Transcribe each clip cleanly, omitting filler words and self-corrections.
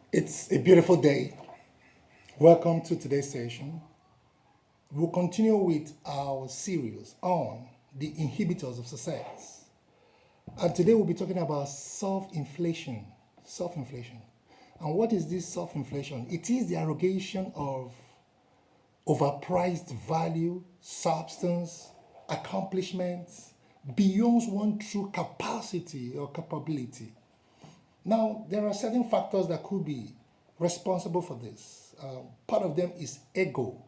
It's a beautiful day. Welcome to today's session. We'll continue with our series on the inhibitors of success. And today we'll be talking about self-inflation. Self-inflation. And what is this self-inflation? It is the arrogation of overpriced value, substance, accomplishments beyond one's true capacity or capability. Now, there are certain factors that could be responsible for this. Part of them is ego,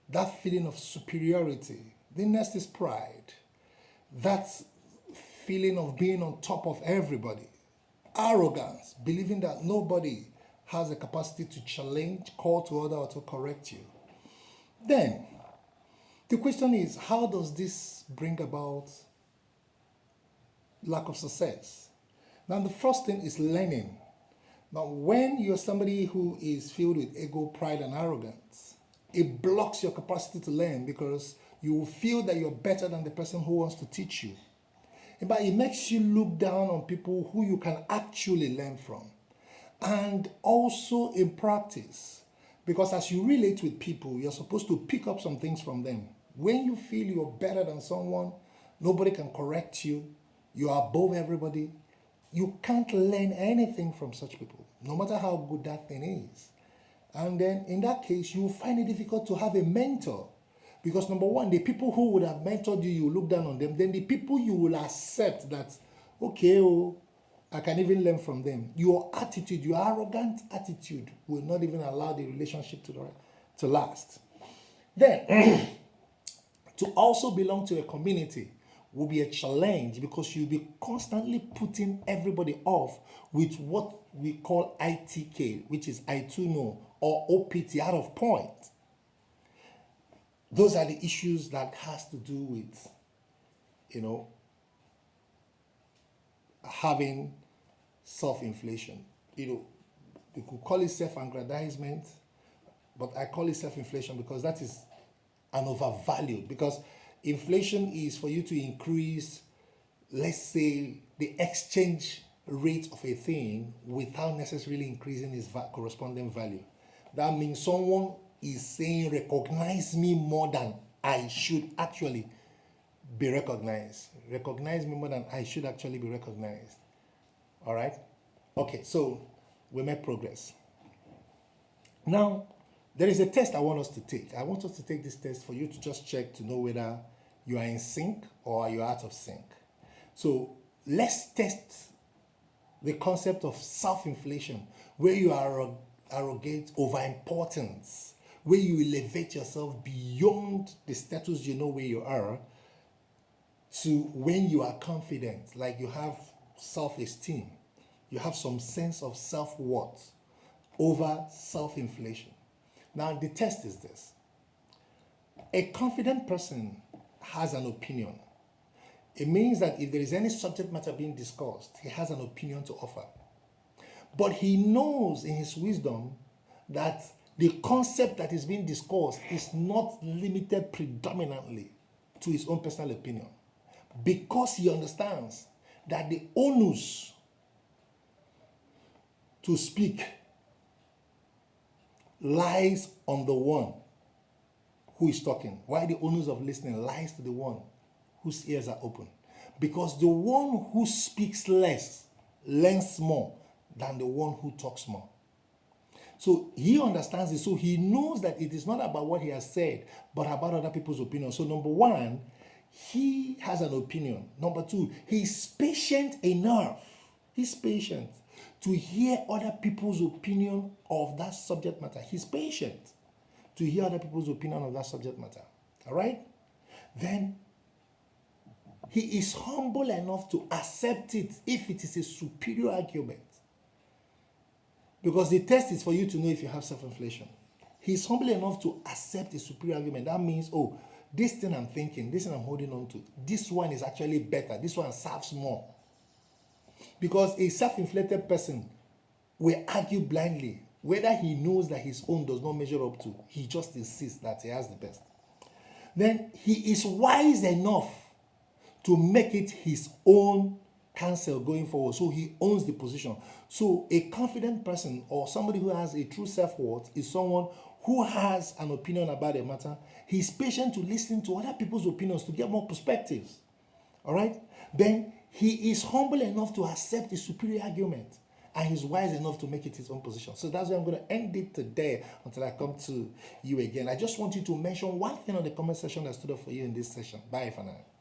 that feeling of superiority. The next is pride, that feeling of being on top of everybody. Arrogance, believing that nobody has the capacity to challenge, call to order, or to correct you. Then, the question is, how does this bring about lack of success? Now, the first thing is learning. Now, when you're somebody who is filled with ego, pride, and arrogance, it blocks your capacity to learn because you will feel that you're better than the person who wants to teach you. But it makes you look down on people who you can actually learn from. And also in practice, because as you relate with people, you're supposed to pick up some things from them. When you feel you're better than someone, nobody can correct you, you are above everybody, you can't learn anything from such people, no matter how good that thing is. And then in that case, you will find it difficult to have a mentor. Because number one, the people who would have mentored you, you look down on them. Then the people you will accept that, okay, oh, I can even learn from them. Your attitude, your arrogant attitude will not even allow the relationship to last. Then, to also belong to a community will be a challenge because you'll be constantly putting everybody off with what we call ITK, which is I too know, or OPT, out of point. Those are the issues that has to do with, having self-inflation. We could call it self-aggrandizement, but I call it self-inflation because that is an overvalued. Because inflation is for you to increase, let's say, the exchange rate of a thing without necessarily increasing its corresponding value. That means someone is saying, recognize me more than I should actually be recognized. Recognize me more than I should actually be recognized. All right? Okay, so we made progress. Now, there is a test I want us to take. I want us to take this test for you to just check to know whether you are in sync or you're out of sync. So let's test the concept of self-inflation, where you are arrogate over importance, where you elevate yourself beyond the status you know where you are, to when you are confident, like you have self-esteem, you have some sense of self-worth over self-inflation. Now, the test is this. A confident person has an opinion. It means that if there is any subject matter being discussed, he has an opinion to offer. But he knows in his wisdom that the concept that is being discussed is not limited predominantly to his own personal opinion, because he understands that the onus to speak lies on the one who is talking, while the onus of listening lies to the one whose ears are open. Because the one who speaks less learns more than the one who talks more. So he understands it. So he knows that it is not about what he has said, but about other people's opinion. So number one, he has an opinion. Number two, he's patient enough. He's patient to hear other people's opinion of that subject matter. He's patient to hear other people's opinion of that subject matter. All right? Then he is humble enough to accept it if it is a superior argument. Because the test is for you to know if you have self-inflation. He's humble enough to accept a superior argument. That means, oh, this thing I'm thinking, this thing I'm holding on to, this one is actually better. This one serves more. Because a self-inflated person will argue blindly, whether he knows that his own does not measure up to. He just insists that he has the best. Then he is wise enough to make it his own cancel going forward. So he owns the position. So a confident person or somebody who has a true self-worth is someone who has an opinion about a matter. He's patient to listen to other people's opinions to get more perspectives. All right? Then he is humble enough to accept a superior argument. And he's wise enough to make it his own position. So that's where I'm going to end it today until I come to you again. I just want you to mention one thing on the comment section that stood up for you in this session. Bye for now.